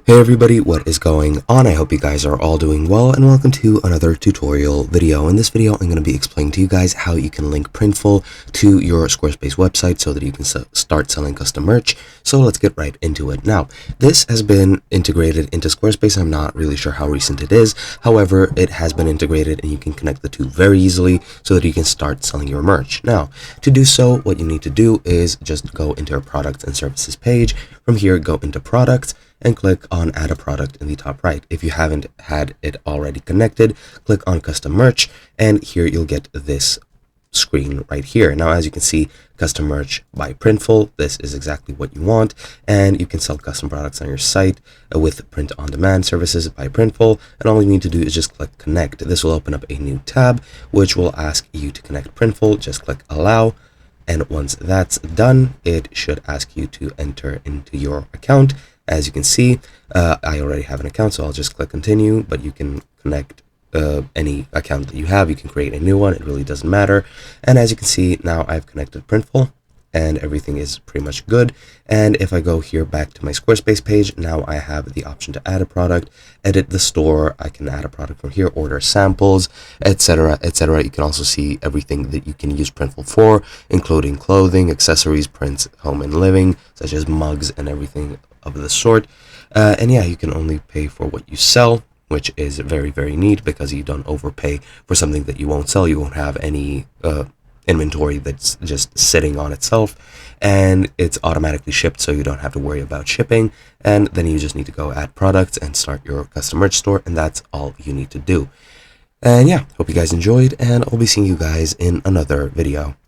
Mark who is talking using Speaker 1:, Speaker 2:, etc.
Speaker 1: Hey everybody, what is going on? I hope you guys are all doing well, and welcome to another tutorial video. In this video, I'm going to be explaining to you guys how you can link Printful to your Squarespace website so that you can start selling custom merch. So let's get right into it. Now, this has been integrated into Squarespace. I'm not really sure how recent it is. However, it has been integrated and you can connect the two very easily so that you can start selling your merch. Now, to do so, what you need to do is just go into our products and services page. From here, go into products and click on add a product in the top right. If you haven't had it already connected, click on custom merch, and here you'll get this screen right here. Now, as you can see, custom merch by Printful, this is exactly what you want, and you can sell custom products on your site with print on demand services by Printful, and all you need to do is just click connect. This will open up a new tab which will ask you to connect Printful. Just click allow, and once that's done, it should ask you to enter into your account. As you can see, I already have an account, so I'll just click continue, but you can connect any account that you have. You can create a new one. It really doesn't matter. And as you can see, now I've connected Printful and everything is pretty much good. And if I go here back to my Squarespace page, now I have the option to add a product, edit the store. I can add a product from here, order samples, etc., etc. You can also see everything that you can use Printful for, including clothing, accessories, prints, home and living, such as mugs and everything of the sort. And yeah, you can only pay for what you sell, which is very, very neat because you don't overpay for something that you won't sell. You won't have any inventory that's just sitting on itself, and it's automatically shipped, so you don't have to worry about shipping. And then you just need to go add products and start your custom merch store, and that's all you need to do. And yeah, hope you guys enjoyed, and I'll be seeing you guys in another video.